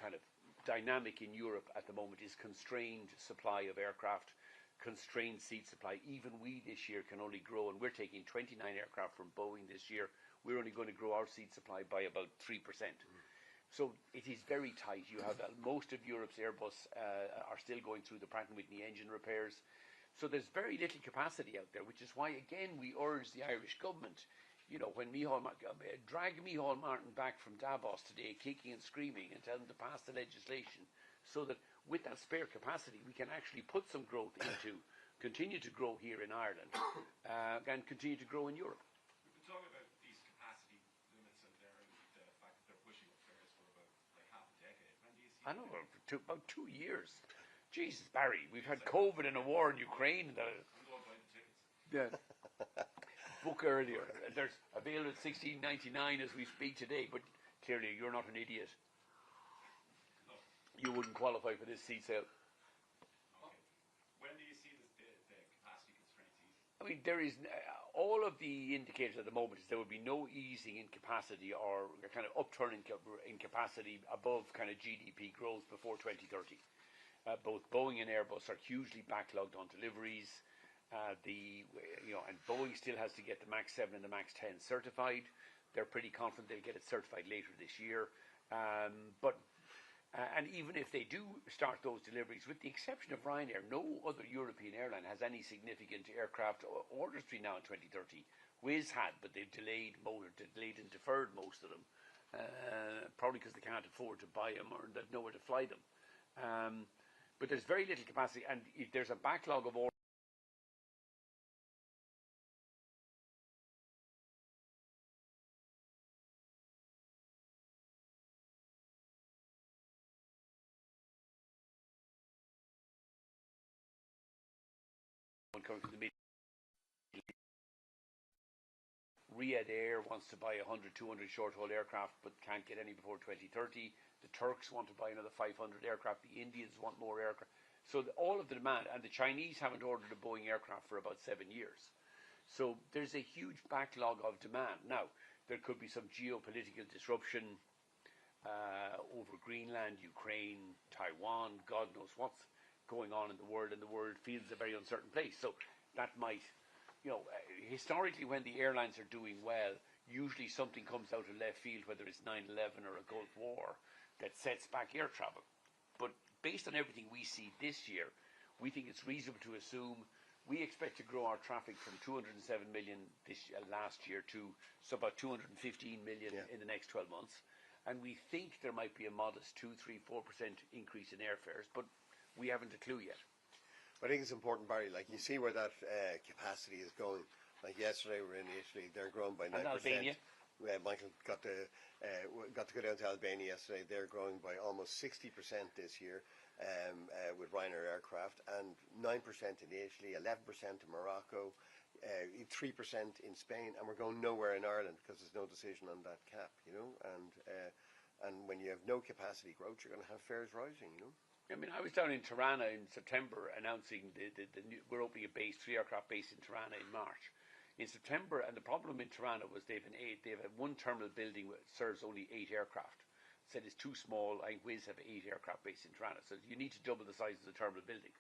kind of dynamic in Europe at the moment is constrained supply of aircraft, constrained seat supply. Even we this year can only grow, and we're taking 29 aircraft from Boeing this year. We're only going to grow our seat supply by about 3%. So it is very tight. You have most of Europe's Airbus are still going through the Pratt & Whitney engine repairs. So there's very little capacity out there, which is why, again, we urge the Irish government, when drag Micheál Martin back from Davos today, kicking and screaming, and tell them to pass the legislation so that with that spare capacity, we can actually put some growth continue to grow here in Ireland, and continue to grow in Europe. We've been talking about these capacity limits out there and the fact that they're pushing up fares for about half a decade. When do you see I know, about 2 years. Jesus, Barry, we've had COVID and a war in Ukraine. Yeah. Book earlier. There's available at $16.99 as we speak today, but clearly you're not an idiot. You wouldn't qualify for this seat sale. When do you see the capacity constraints easing? I mean, there is all of the indicators at the moment is there will be no easing in capacity or a kind of upturn in capacity above kind of GDP growth before 2030. Both Boeing and Airbus are hugely backlogged on deliveries. And Boeing still has to get the MAX 7 and the MAX 10 certified. They're pretty confident they'll get it certified later this year. And even if they do start those deliveries, with the exception of Ryanair, no other European airline has any significant aircraft orders between now and 2030. Wizz had, but they've delayed and deferred most of them, probably because they can't afford to buy them or they've nowhere to fly them. But there's very little capacity, and if there's a backlog of orders, coming from the Middle East. Riyadh Air wants to buy 100, 200 short-haul aircraft but can't get any before 2030. The Turks want to buy another 500 aircraft. The Indians want more aircraft. So all of the demand, and the Chinese haven't ordered a Boeing aircraft for about 7 years. So there's a huge backlog of demand. Now, there could be some geopolitical disruption over Greenland, Ukraine, Taiwan, God knows what's going on in the world, and the world feels a very uncertain place. So that might, historically when the airlines are doing well, usually something comes out of left field, whether it's 9/11 or a Gulf War, that sets back air travel. But based on everything we see this year, we think it's reasonable to assume we expect to grow our traffic from 207 million last year to about 215 million in the next 12 months. And we think there might be a modest 2, 3, 4% increase in airfares, but we haven't a clue yet. I think it's important, Barry, like you see where that capacity is going. Like yesterday we were in Italy, they're growing by 9%. And Albania. Michael got to go down to Albania yesterday. They're growing by almost 60% this year with Ryanair aircraft, and 9% in Italy, 11% in Morocco, 3% in Spain, and we're going nowhere in Ireland because there's no decision on that cap, and when you have no capacity growth, you're going to have fares rising, I mean, I was down in Tirana in September announcing we're opening a 3 aircraft base in Tirana in March. In September, and the problem in Tirana was they have one terminal building that serves only 8 aircraft. Said it's too small. I think Wizz have 8 aircraft based in Tirana, so you need to double the size of the terminal building.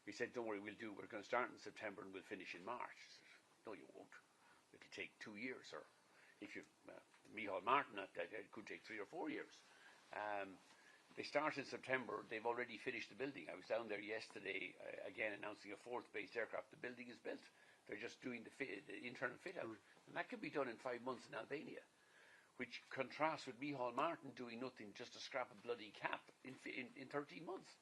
We said, don't worry, we're going to start in September and we'll finish in March. Said, no, you won't. It'll take 2 years, or if you Micheál Martin, that it could take 3 or 4 years. They start in September. They've already finished the building. I was down there yesterday, again announcing a 4th based aircraft. The building is built. They're just doing the internal fit out, and that could be done in 5 months in Albania, which contrasts with Micheál Martin doing nothing, just to scrap a bloody cap in 13 months.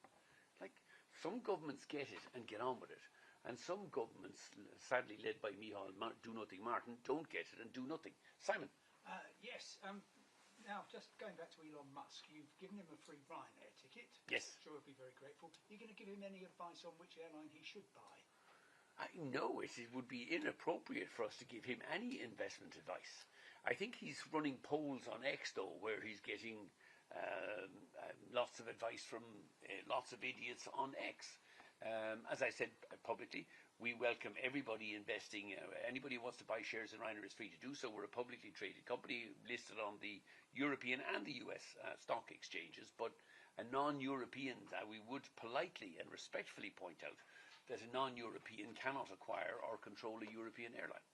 Like, some governments get it and get on with it, and some governments, sadly led by Micheál Do Nothing Martin, don't get it and do nothing. Simon. Yes. Now, just going back to Elon Musk, you've given him a free Ryanair ticket. Yes. I'm sure he'll be very grateful. Are you going to give him any advice on which airline he should buy? I know it would be inappropriate for us to give him any investment advice. I think he's running polls on X, though, where he's getting lots of advice from lots of idiots on X. As I said publicly, we welcome everybody investing. Anybody who wants to buy shares in Ryanair is free to do so. We're a publicly traded company listed on the European and the US stock exchanges. But a non-European, we would politely and respectfully point out that a non-European cannot acquire or control a European airline.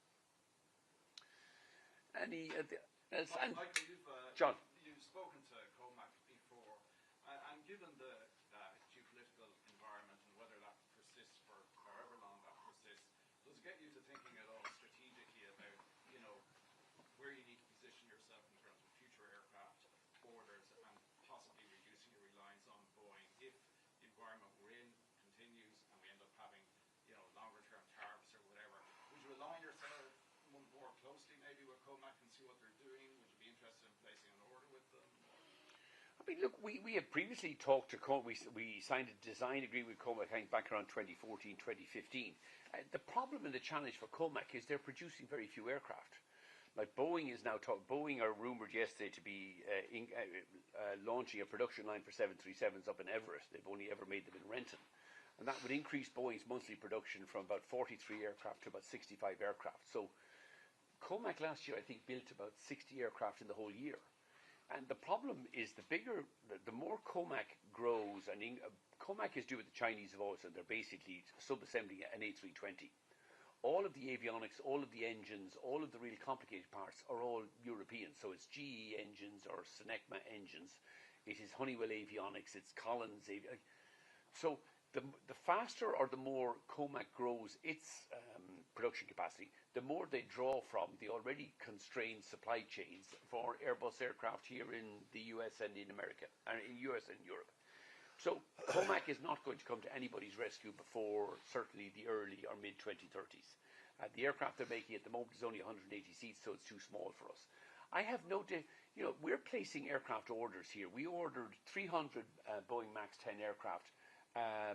Any else? Michael, John. You've spoken to COMAC before, and given the geopolitical environment and whether that persists for however long that persists, does it get you to thinking at all strategically about, where you need to position yourself in terms of future aircraft orders and possibly reducing your reliance on Boeing if the environment we're in continues and we end up having, longer term tariffs or whatever? Would you align yourself more closely maybe with COMAC and see what they're doing? Would you be interested in placing an order with them? mean, look, we have previously talked to we signed a design agreement with Comac back around 2014, 2015. The problem and the challenge for Comac is they're producing very few aircraft. Like Boeing is now Boeing are rumoured yesterday to be launching a production line for 737s up in Everett. They've only ever made them in Renton. And that would increase Boeing's monthly production from about 43 aircraft to about 65 aircraft. So Comac last year, I think, built about 60 aircraft in the whole year. And the problem is the more Comac grows, and Comac is doing what the Chinese have always done. They're basically sub-assembling an A320. All of the avionics, all of the engines, all of the really complicated parts are all European. So it's GE engines or Senecma engines. It is Honeywell avionics. It's Collins avionics. So the faster or the more Comac grows its production capacity, the more they draw from the already constrained supply chains for Airbus aircraft here in the US and in America, and in US and Europe. So Comac is not going to come to anybody's rescue before certainly the early or mid-2030s. The aircraft they're making at the moment is only 180 seats, so it's too small for us. I have no doubt, we're placing aircraft orders here. We ordered 300 Boeing MAX 10 aircraft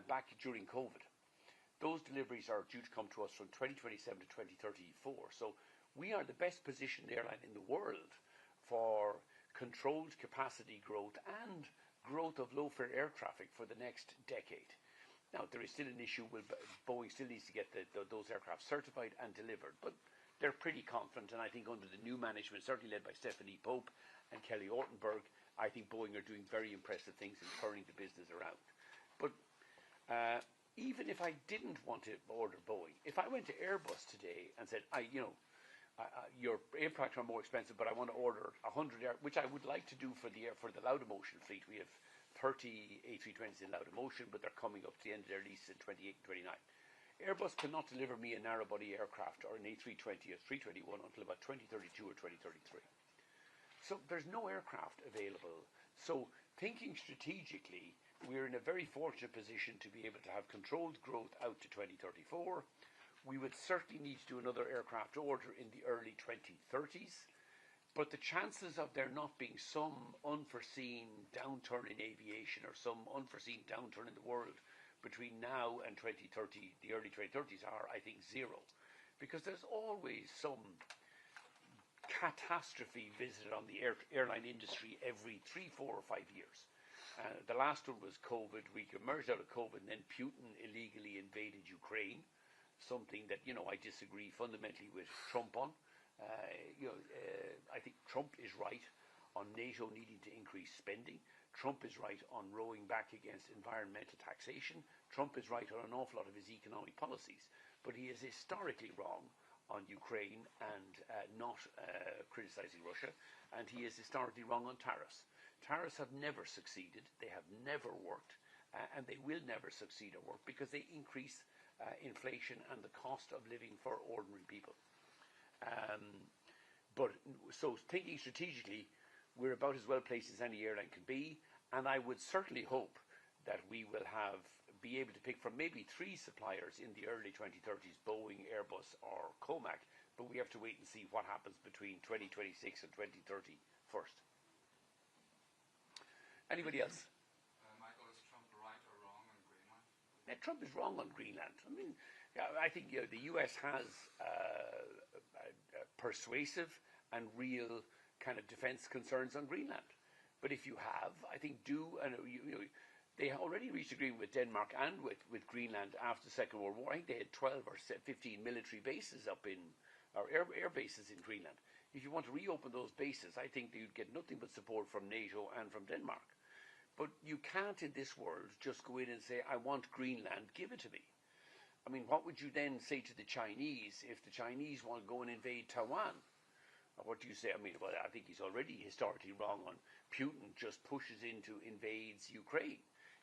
back during COVID. Those deliveries are due to come to us from 2027 to 2034. So we are the best positioned airline in the world for controlled capacity growth and growth of low-fare air traffic for the next decade. Now, there is still an issue with Boeing still needs to get those aircraft certified and delivered, but they're pretty confident, and I think under the new management, certainly led by Stephanie Pope and Kelly Ortenberg, I think Boeing are doing very impressive things in turning the business around. But even if I didn't want to order Boeing, if I went to Airbus today and said, your aircraft are more expensive, but I want to order 100 which I would like to do for the Laudamotion fleet. We have 30 A320s in Laudamotion, but they're coming up to the end of their lease in 28 and 29. Airbus cannot deliver me a narrow-body aircraft or an A320 or 321 until about 2032 or 2033. So there's no aircraft available. So thinking strategically, we're in a very fortunate position to be able to have controlled growth out to 2034. We would certainly need to do another aircraft order in the early 2030s, but the chances of there not being some unforeseen downturn in aviation or some unforeseen downturn in the world between now and 2030, the early 2030s, are, I think, zero. Because there's always some catastrophe visited on the airline industry every 3, 4, or 5 years. The last one was COVID. We emerged out of COVID, and then Putin illegally invaded Ukraine. Something that I disagree fundamentally with Trump on. I think Trump is right on NATO needing to increase spending. Trump is right on rowing back against environmental taxation. Trump is right on an awful lot of his economic policies, but he is historically wrong on Ukraine and not criticizing Russia, and he is historically wrong on tariffs. Tariffs have never succeeded. They have never worked, and they will never succeed or work because they increase inflation and the cost of living for ordinary people. So thinking strategically, we're about as well placed as any airline can be, and I would certainly hope that we will be able to pick from maybe 3 suppliers in the early 2030s, Boeing, Airbus or Comac, but we have to wait and see what happens between 2026 and 2030 first. Anybody else? Michael, is Trump right or wrong on Greenland? Trump is wrong on Greenland. I mean, I think the US has persuasive and real kind of defense concerns on Greenland. But if you have, I think they already reached agreement with Denmark and with Greenland after the Second World War. I think they had 12 or 15 military bases or air bases in Greenland. If you want to reopen those bases, I think you'd get nothing but support from NATO and from Denmark. But you can't in this world just go in and say, I want Greenland, give it to me. I mean, what would you then say to the Chinese if the Chinese want to go and invade Taiwan? What do you say? I mean, well, I think he's already historically wrong on Putin just pushes invades Ukraine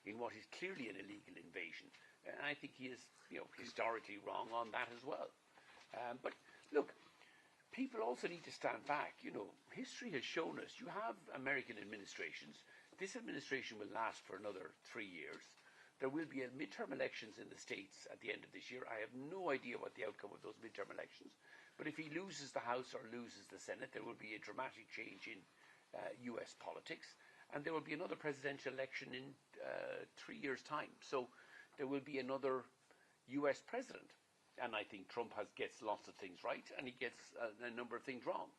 in what is clearly an illegal invasion. And I think he is, historically wrong on that as well. But look, people also need to stand back. History has shown us you have American administrations. This administration will last for another 3 years. There will be midterm elections in the States at the end of this year. I have no idea what the outcome of those midterm elections. But if he loses the House or loses the Senate, there will be a dramatic change in US politics. And there will be another presidential election in 3 years' time. So there will be another US president. And I think Trump gets lots of things right, and he gets a number of things wrong.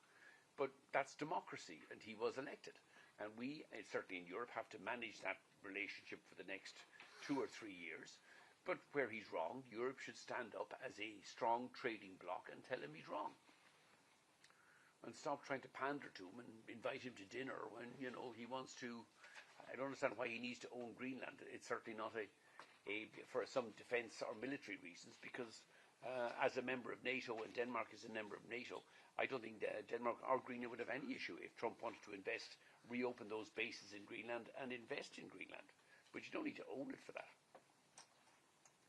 But that's democracy, and he was elected. And we, certainly in Europe, have to manage that relationship for the next 2 or 3 years. But where he's wrong, Europe should stand up as a strong trading bloc and tell him he's wrong. And stop trying to pander to him and invite him to dinner when, he wants to. I don't understand why he needs to own Greenland. It's certainly not for some defence or military reasons, because as a member of NATO, and Denmark is a member of NATO, I don't think Denmark or Greenland would have any issue if Trump wanted to reopen those bases in Greenland and invest in Greenland. But you don't need to own it for that.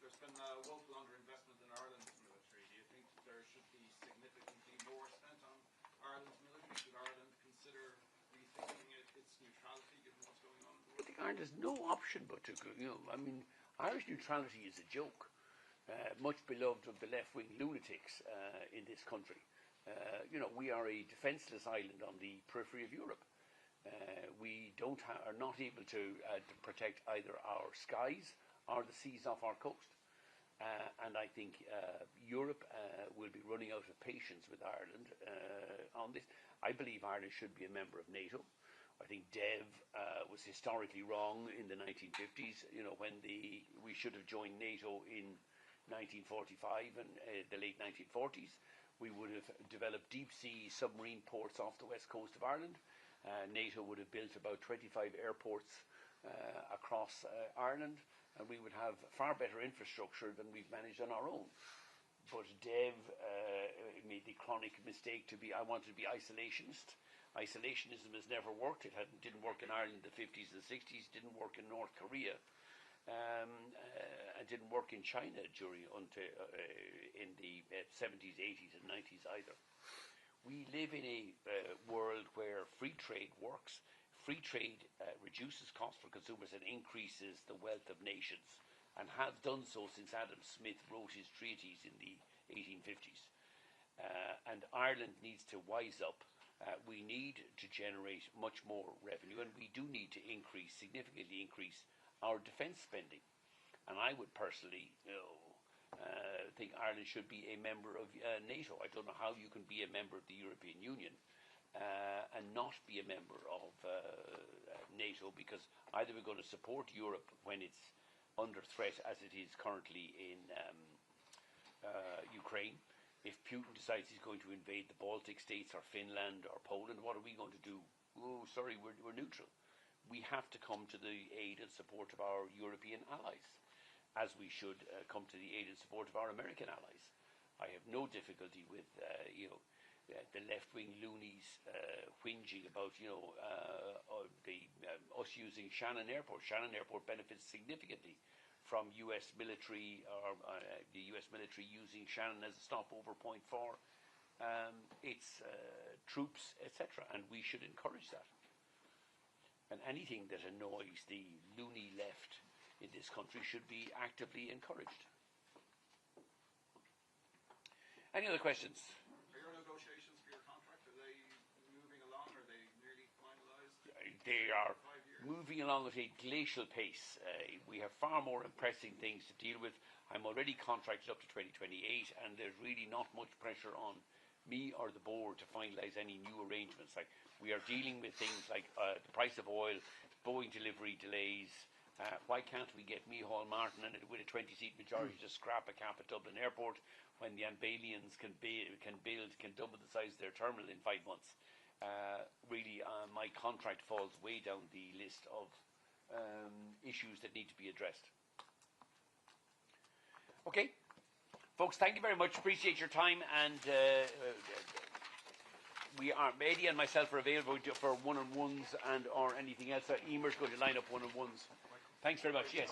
There's been woeful underinvestment in Ireland's military. Do you think there should be significantly more spent on Ireland's military? Should Ireland consider rethinking its neutrality given what's going on in the world? I think Ireland has no option but to, Irish neutrality is a joke. Much beloved of the left-wing lunatics in this country. We are a defenceless island on the periphery of Europe. We are not able to protect either our skies or the seas off our coast. And I think Europe will be running out of patience with Ireland on this. I believe Ireland should be a member of NATO. I think Dev was historically wrong in the 1950s, when we should have joined NATO in 1945 and the late 1940s. We would have developed deep-sea submarine ports off the west coast of Ireland. NATO would have built about 25 airports across Ireland, and we would have far better infrastructure than we've managed on our own. But Dev made the chronic mistake I wanted to be isolationist. Isolationism has never worked. It didn't work in Ireland in the 50s and 60s, didn't work in North Korea. It didn't work in China in the 70s, 80s and 90s either. We live in a world where free trade works. Free trade reduces costs for consumers and increases the wealth of nations, and has done so since Adam Smith wrote his treatise in the 1850s. And Ireland needs to wise up. We need to generate much more revenue, and we do need to significantly increase our defence spending. And I would personally think Ireland should be a member of NATO. I don't know how you can be a member of the European Union and not be a member of NATO, because either we're going to support Europe when it's under threat, as it is currently in Ukraine. If Putin decides he's going to invade the Baltic states or Finland or Poland, what are we going to do? Oh, sorry, we're neutral. We have to come to the aid and support of our European allies, as we should come to the aid and support of our American allies. I have no difficulty with the left-wing loonies whinging about us using Shannon Airport. Shannon Airport benefits significantly from US military, or the US military using Shannon as a stopover point for its troops, etc. And we should encourage that. And anything that annoys the loony left in this country should be actively encouraged. Any other questions? Are your negotiations for your contract, are they moving along? Are they nearly finalised? They are moving along at a glacial pace. We have far more pressing things to deal with. I'm already contracted up to 2028, and there's really not much pressure on me or the board to finalise any new arrangements. Like, we are dealing with things like the price of oil, Boeing delivery delays. Why can't we get Micheál Martin and with a 20-seat majority to scrap a cap at Dublin Airport when the Ambalians can double the size of their terminal in 5 months? Really, my contract falls way down the list of issues that need to be addressed. Okay, folks, thank you very much. Appreciate your time, and Eddie and myself are available for one-on-ones and or anything else. Emer's going to line up one-on-ones. Thanks very much. Yes.